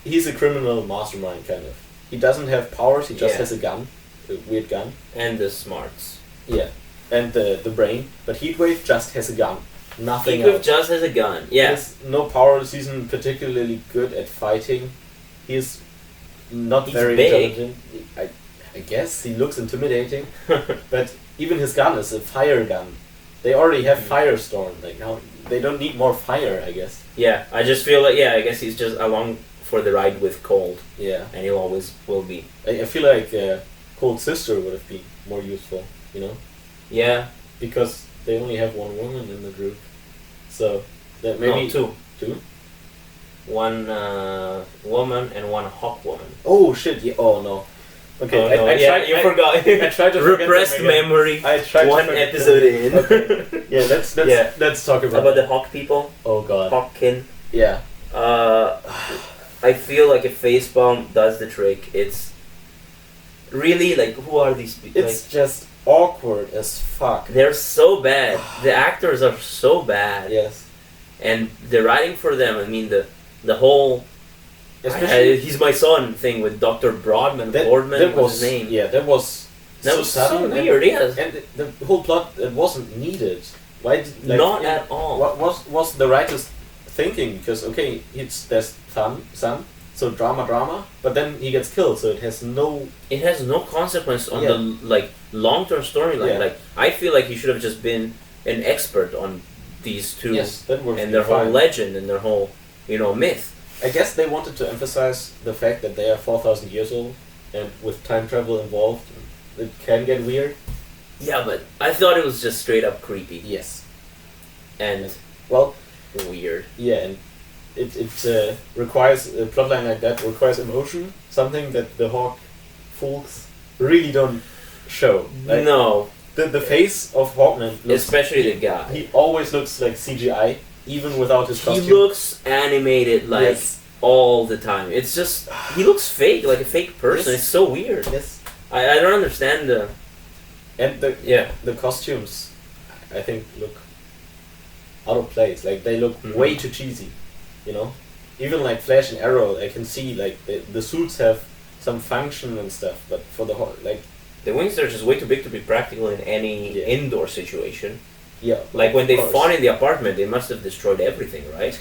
He's a criminal mastermind kind of. He doesn't have powers. He just Yeah. has a gun, a weird gun. And the smarts. Yeah, and the brain. But Heatwave just has a gun. Nothing Heatwave else. just has a gun. He Yeah. has no powers. He's not particularly good at fighting. He's not He's very big. intelligent. I guess he looks intimidating. But even his gun is a fire gun. They already have Firestorm. Like now, they don't need more fire. I guess. Yeah, I just feel like, I guess he's just along for the ride with Cold, Yeah. and he always will be. I feel like Cold's sister would have been more useful. You know, Yeah. because they only have one woman in the group. So that maybe No, two. Two? One woman and one hawk woman. Oh shit! Yeah. Oh no. Okay. Oh, no. You forgot. I tried to forget Repressed them again. memory. I tried One to forget episode them. in. Okay. Yeah, let's talk about About that. the hawk people. Oh god. Hawkkin. Yeah. I feel like if Facepalm does the trick, it's really like, who are these people? It's just awkward as fuck. They're so bad. The actors are so bad. Yes. And the writing for them, I mean, the whole Especially he's my son thing with Dr. Boardman, that what's was his name? Yeah, that was That so was so sudden weird, yes. And the whole plot, it wasn't needed. Why? Not at all. What was the writers thinking? Because okay, it's their son, so drama, but then he gets killed, so it has no. It has no consequence on Yeah. the like long-term storyline. Yeah. Like, I feel like he should have just been an expert on these two Yes, that would and be their whole fine. legend and their whole, myth. I guess they wanted to emphasize the fact that they are 4,000 years old, and with time travel involved, it can get weird. Yeah, but I thought it was just straight up creepy Yes. and Well, weird. yeah, and it requires a plotline like that requires emotion, something that the Hawk folks really don't show. Like, No, the face of Hawkman, especially the guy, he always looks like CGI, even without his costume. He looks animated like all the time. It's just he looks fake, like a fake person. It's so weird. Yes, I don't understand the. And the costumes, I think, look out of place. Like they look way too cheesy, you know. Even like Flash and Arrow, I can see like the suits have some function and stuff, but for the whole like. The wings are just way too big to be practical in any indoor situation. Yeah. Like when they fought in the apartment, they must have destroyed everything, right?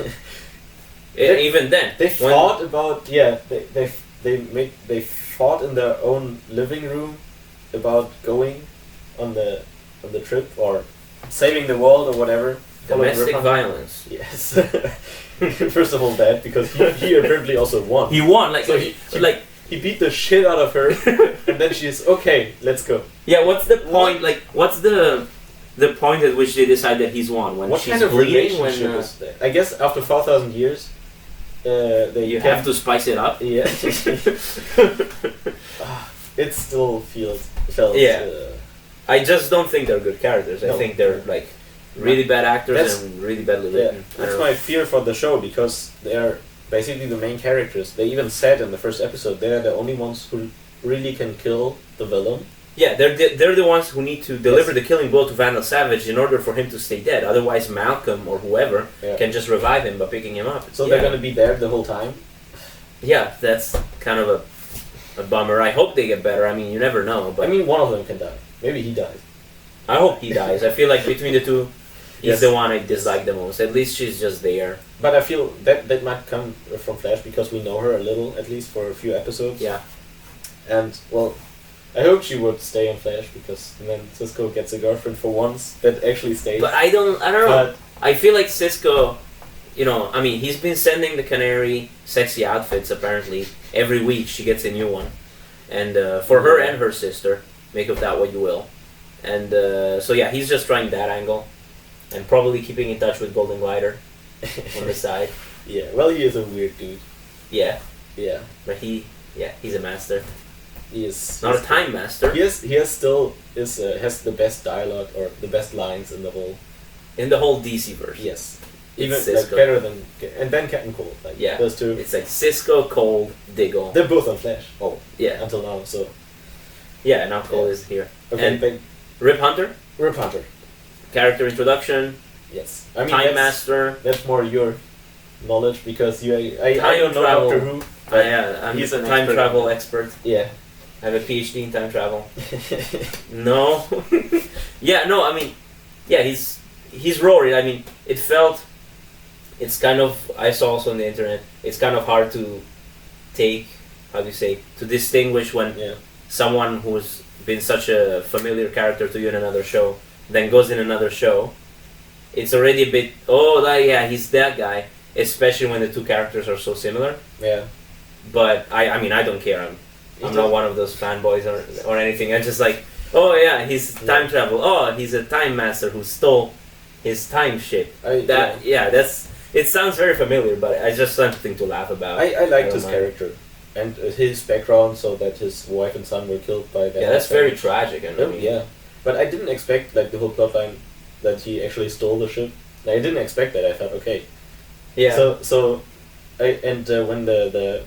Even then, they fought about they fought in their own living room about going on the trip or saving the world or whatever. Domestic violence. Yes. First of all, that because he apparently also won. He won, like so he beat the shit out of her, and then she's okay. Let's go. Yeah, what's the point? Like, what's the point at which they decide that he's won? When what she's kind of bleeding? Relationship is that? I guess after 4,000 years, you have to spice it up. Yeah. It still felt. Yeah. I just don't think they're good characters. I think they're like really bad actors and really badly written. Yeah, that's my fear for the show because they're basically the main characters. They even said in the first episode they're the only ones who really can kill the villain. Yeah, they're the ones who need to deliver the killing blow to Vandal Savage in order for him to stay dead. Otherwise, Malcolm or whoever can just revive him by picking him up. So they're gonna be there the whole time. Yeah, that's kind of a bummer. I hope they get better. I mean, you never know. But I mean, one of them can die. Maybe he dies. I hope he dies. I feel like between the two, he's the one I dislike the most. At least she's just there. But I feel that might come from Flash because we know her a little, at least for a few episodes. Yeah. And, well, I hope she would stay in Flash because then Cisco gets a girlfriend for once that actually stays. But I don't know. I feel like Cisco, you know, I mean, he's been sending the Canary sexy outfits apparently every week. She gets a new one. And for her and her sister, make of that what you will. And so yeah, he's just trying that angle. And probably keeping in touch with Golden Glider on the side. Yeah, well, he is a weird dude. Yeah. Yeah. But he's a master. He is not a time master. He has the best dialogue or the best lines in the whole DC verse. Yes, even like, better than and then Captain Cold. Like, those two. It's like Cisco, Cold, Diggle. They're both on Flash. Oh, yeah. Until now, so. Yeah, now Cold is here. Okay, and Rip Hunter. Rip Hunter. Character introduction. Yes, I mean Time Master. That's more your knowledge because I don't know Doctor Who. I'm he's a time travel expert. Yeah. I have a PhD in time travel. No. Yeah, no, I mean, yeah, he's Rory. I mean, it's kind of, I saw also on the internet, it's kind of hard to to distinguish when someone who's been such a familiar character to you in another show, then goes in another show. It's already a bit, he's that guy, especially when the two characters are so similar. Yeah. But, I mean, I don't care. I'm not one of those fanboys or anything. I'm just like, oh yeah, he's time travel. Oh, he's a time master who stole his time shit. It sounds very familiar, but it's just something to laugh about. I liked his character and his background, so that his wife and son were killed by that. Yeah, that's very tragic. I mean, yeah, but I didn't expect like the whole plotline that he actually stole the ship. I didn't expect that. I thought, okay. Yeah. When the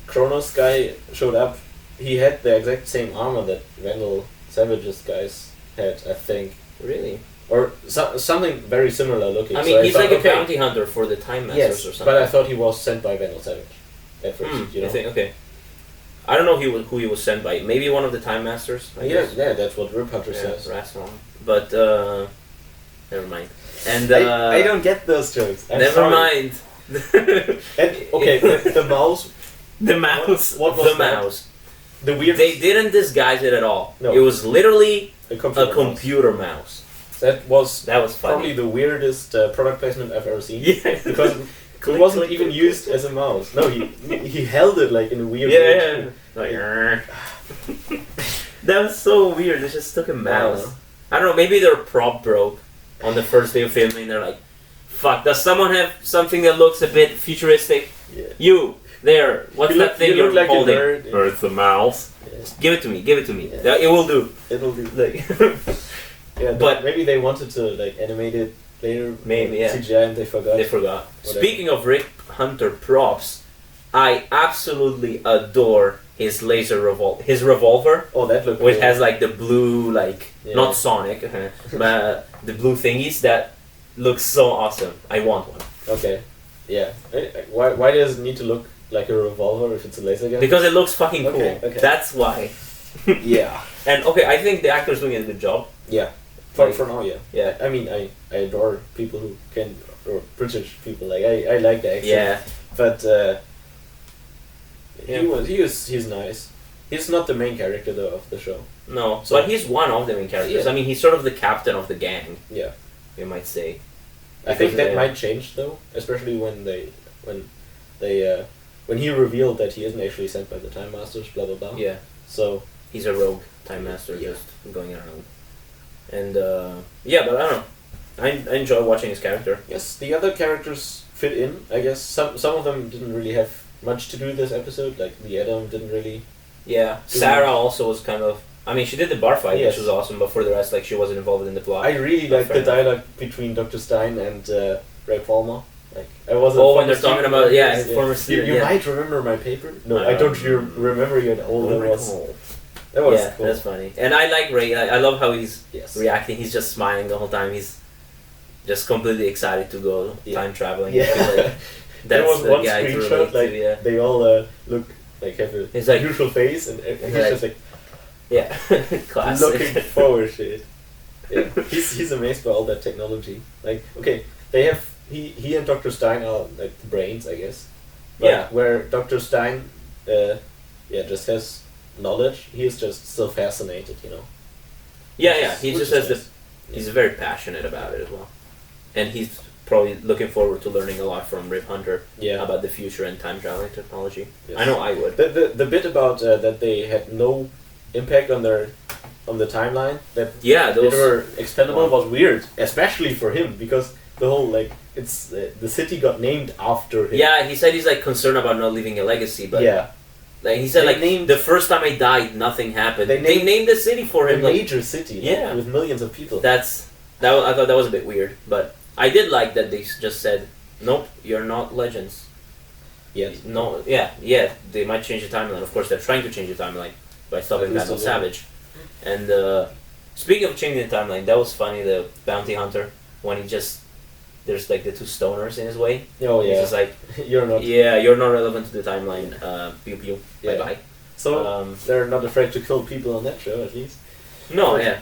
Kronos guy showed up, he had the exact same armor that Vandal Savage's guys had, I think. Really? Or something very similar looking. I mean, he's like a bounty hunter for the Time Masters or something. But I thought he was sent by Vandal Savage at first. You know? Okay. I don't know who he was sent by. Maybe one of the Time Masters. I guess. Yeah, that's what Rip Hunter says. Rascal. But never mind. And I don't get those jokes. Never mind. And okay, the mouse. The mouse. What was the mouse? The weird. They didn't disguise it at all. No. It was literally a computer mouse. That was funny. Probably the weirdest product placement I've ever seen. Yeah. Because it wasn't even used as a mouse. No, he held it like in a weird way. That was so weird. They just took a mouse. I don't know. Maybe their prop broke on the first day of filming. They're like, "Fuck! Does someone have something that looks a bit futuristic?" Yeah. You there? What's that thing you're like holding? Or it's a mouse. Yeah. Give it to me. Yeah. It will do. It'll do. Like, Yeah, but maybe they wanted to like animate it later. Maybe, yeah. CGI and they forgot. They forgot. Whatever. Speaking of Rick Hunter props, I absolutely adore his his revolver, Oh, that looked which cool. has like the blue, like Yeah. not Sonic, but the blue thingies that looks so awesome. I want one Okay. Yeah. Why does it need to look like a revolver if it's a laser gun? because it looks fucking cool. Okay. That's why. Yeah. And okay, I think the actor's doing a good job. Yeah. Like- For now, yeah. Yeah. I mean, I adore people who can, or British people. Like I like the accent. Yeah. But Yeah. he's nice. He's not the main character though of the show. No, So- but he's one of the main characters. Yeah. I mean, he's sort of the captain of the gang, Yeah. you might say. I think Because, that yeah. might change though, especially when he revealed that he isn't actually sent by the Time Masters. Blah blah blah. Yeah. So He's a rogue time master, Yeah. just going around. And yeah, but I don't know. I enjoy watching his character. yes, the other characters fit in. I guess some of them didn't really have much to do this episode. Like the Adam didn't really. Yeah, Sarah also was kind of. I mean, she did the bar fight, Yes. which was awesome, but for the rest, like, she wasn't involved in the plot. I really But like fair the enough. dialogue between Dr. Stein and Ray Palmer. Like I was. Oh, when they're talking about former You, student. you yeah. might remember my paper. No, I don't remember you at all. That was Yeah, cool. that's funny. And I like Ray. I love how he's Yes. reacting. He's just smiling the whole time. He's just completely excited to go Yeah. time traveling. Yeah. I feel like There that's was the one guy to screenshot relate like to. Yeah. they all look like have a It's like- neutral face and he's Right. just like Yeah, classic. looking forward to it. Yeah, he's amazed by all that technology. Like, okay, they have he and Dr. Stein are like the brains, I guess. But Yeah. where Dr. Stein, just has knowledge, he is just still fascinated, you know. Yeah. He Which just is has the. nice. He's very passionate about it as well, and he's probably looking forward to learning a lot from Rip Hunter Yeah. about the future and time traveling technology. Yes. I know I would. The bit about that they had no impact on the timeline, that Yeah, they those. were expendable Wow. was weird, especially for him because the whole like it's the city got named after him. Yeah, he said he's like concerned about not leaving a legacy, but yeah, like he said, They like named- the first time I died, nothing happened. They They named- named the city for a him. Like, major city. Yeah. with millions of people. I thought that was a bit weird, but I did like that they just said, "Nope, you're not legends." Yes. No, yeah. They might change the timeline. Of course, they're trying to change the timeline by stopping At least Vandal a little. Savage. And speaking of changing the timeline, that was funny. The bounty hunter when he just there's like the two stoners in his way. Oh He's yeah, just like, you're not. yeah, you're not relevant to the timeline. Pew pew. Yeah. Bye bye. So they're not afraid to kill people on that show, at least. No, yeah,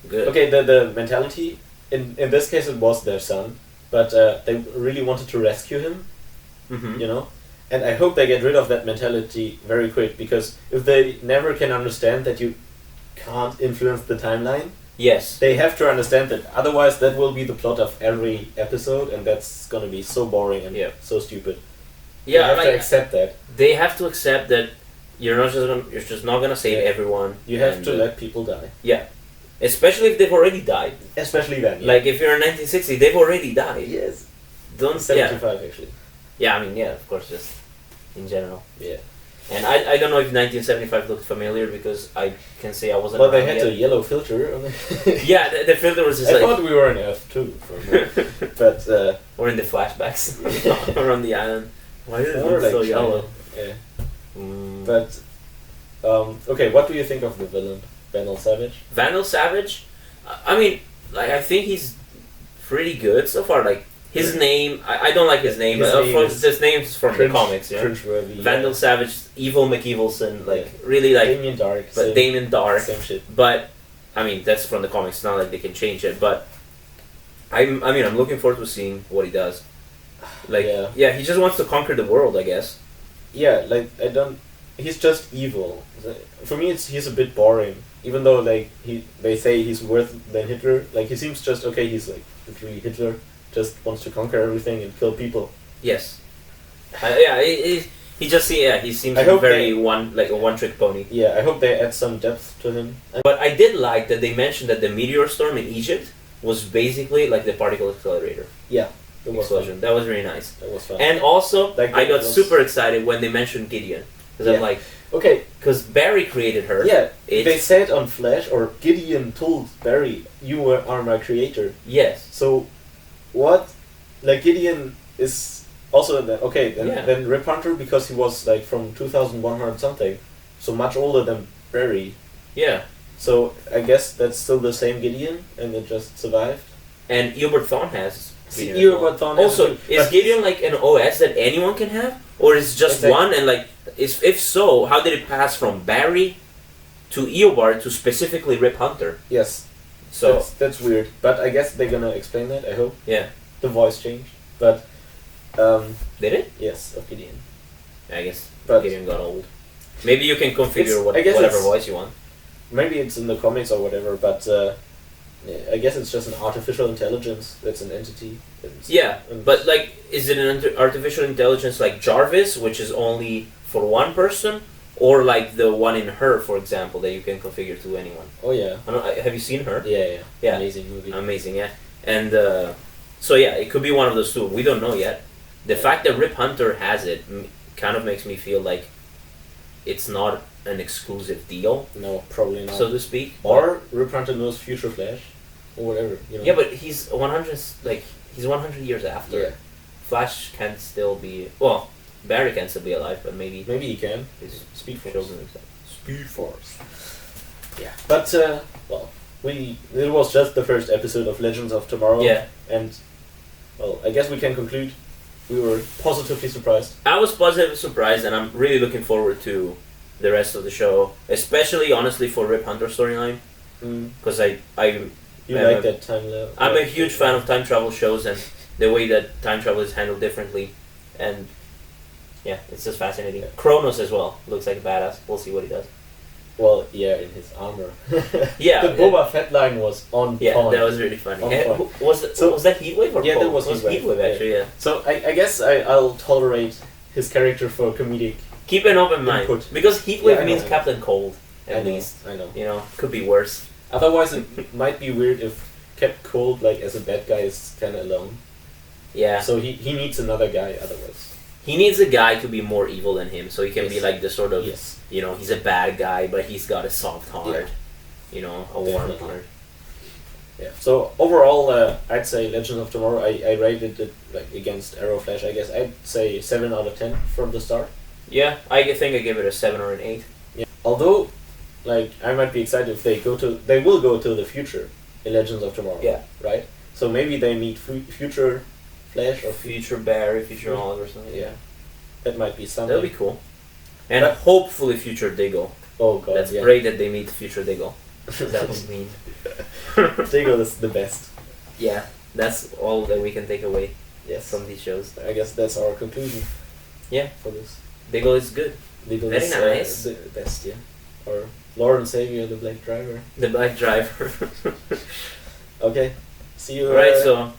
good. Okay, the mentality in this case it was their son, but they really wanted to rescue him. Mm-hmm. You know, and I hope they get rid of that mentality very quick, because if they never can understand that you can't influence the timeline, Yes. they have to understand that. Otherwise, that will be the plot of every episode, and that's gonna be so boring and Yeah. so stupid. Yeah, you have to like accept that. they have to accept that you're just not gonna save Yeah. everyone. You have and, to let people die, especially if they've already died. especially then. Like if you're in 1960, they've already died. yes, Don't. Yeah. 75 actually. Yeah. I mean, yeah. Of course, just in general. Yeah. And I don't know if 1975 looked familiar because I can say I wasn't. Well, they around had yet. a yellow filter on it. Yeah, the filter was just I like. thought we were on Earth too for a minute, but or in the flashbacks or on the island. Why is it or like so China. yellow? Yeah. Mm. But okay, what do you think of the villain, Vandal Savage? Vandal Savage, I mean, like I think he's pretty good so far. Like his name, I don't like his name. His But of name course, is his name's from the comics. Yeah. Cringeworthy. Vandal Savage, Evil McEvilson, like Yeah. really like, Damien Dark. but same, Damon Dark. Same shit. But I mean, that's from the comics. It's not like they can change it. But I'm looking forward to seeing what he does. Like, Yeah. he just wants to conquer the world, I guess. Yeah, like I don't. He's just evil. For me, he's a bit boring. Even though like they say he's worse than Hitler. Like he seems just okay. He's like literally Hitler. Just wants to conquer everything and kill people. Yes. He just he seems I hope very they- a one-trick pony. Yeah, I hope they add some depth to him. But I did like that they mentioned that the meteor storm in Egypt was basically like the particle accelerator Yeah, it was explosion. That was really nice. fun. It was fun. And also, Like I that got was- super excited when they mentioned Gideon. Because Yeah. I'm like, Okay. Because Barry created her. Yeah. They said on Flash, or Gideon told Barry, "You are my creator." Yes. So, what? Like Gideon is also then Rip Hunter, because he was like from 2100 something, so much older than Barry. Yeah. So I guess that's still the same Gideon, and it just survived. And Eobard Thawne has. Eobard Thawne. Also, is Gideon like an OS that anyone can have, or is just one? And like, if so, how did it pass from Barry to Eobard to specifically Rip Hunter? Yes. So that's weird, but I guess they're gonna explain that. I hope. Yeah. The voice changed, but. Did it? Yes, of Gideon. I guess but Gideon got old. Maybe you can configure whatever voice you want. Maybe it's in the comics or whatever, but I guess it's just an artificial intelligence that's an entity. But like, is it an artificial intelligence like Jarvis, which is only for one person, or like the one in Her, for example, that you can configure to anyone? Oh yeah. Have you seen Her? Yeah. Amazing movie. Amazing, yeah. And so yeah, it could be one of those two. We don't know yet. The fact that Rip Hunter has it kind of makes me feel like it's not an exclusive deal. No, probably not. So to speak. Or Rip Hunter knows Future Flash, or whatever. You know? Yeah, but he's 100 years after. Yeah. Flash can still be Barry can still be alive, but maybe he can. Speed Force. Speed Force. Yeah, but it was just the first episode of Legends of Tomorrow. Yeah, and I guess we can conclude. We were positively surprised. I was positively surprised, and I'm really looking forward to the rest of the show, especially honestly for Rip Hunter storyline, because I like that time level. I'm a huge fan of time travel shows and the way that time travel is handled differently, and yeah, it's just fascinating. Yeah. Kronos as well looks like a badass. We'll see what he does. Well, yeah, in his armor. Yeah, the Boba Fett line was on point. Yeah, that was really funny. Was that Heatwave or yeah, that was Heatwave actually. Yeah. So I guess I'll tolerate his character for comedic. Keep an open mind, because Heatwave means Captain Cold. At least I know. You know, could be worse. Otherwise, it might be weird if Captain Cold, like as a bad guy, is kind of alone. Yeah. So he needs another guy. Otherwise, he needs a guy to be more evil than him, so he can be like the sort of you know, he's a bad guy, but he's got a soft heart. Yeah. You know, a warm heart. Yeah. So overall, I'd say Legends of Tomorrow. I rated it like against Arrow, Flash. I guess I'd say 7 out of 10 from the start. Yeah, I think I give it a 7 or an 8. Yeah. Although, like, I might be excited if they will go to the future in Legends of Tomorrow. Yeah. Right. So maybe they meet future Flash or future Barry, future Oliver or something. Yeah. That might be something. That'd be cool. And hopefully future Diggle. Oh god. That's great that they meet future Diggle. That would mean Diggle is the best. Yeah, that's all that we can take away. Yes. From these shows. I guess that's our conclusion. Yeah. For this. Diggle is good. Diggle Very is nice. The best, yeah. Or Lauren Xavier, the Black Driver. The Black Driver. Okay. See you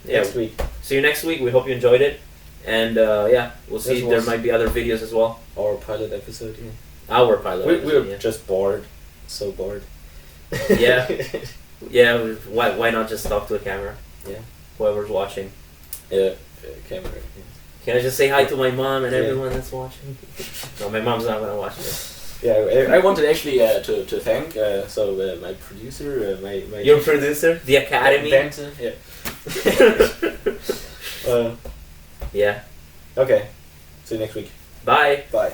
next week. See you next week. We hope you enjoyed it. And we'll see. There might be other videos as well. Our pilot episode, yeah. Our pilot episode, we're just bored. So bored. Yeah. Yeah, why not just talk to a camera? Yeah. Whoever's watching. Yeah, camera. Yeah. Can I just say hi to my mom and everyone that's watching? No, my mom's not going to watch this. Yeah, I wanted actually to thank my producer, my your producer, the Academy. Bente, yeah. Yeah. Okay. See you next week. Bye. Bye.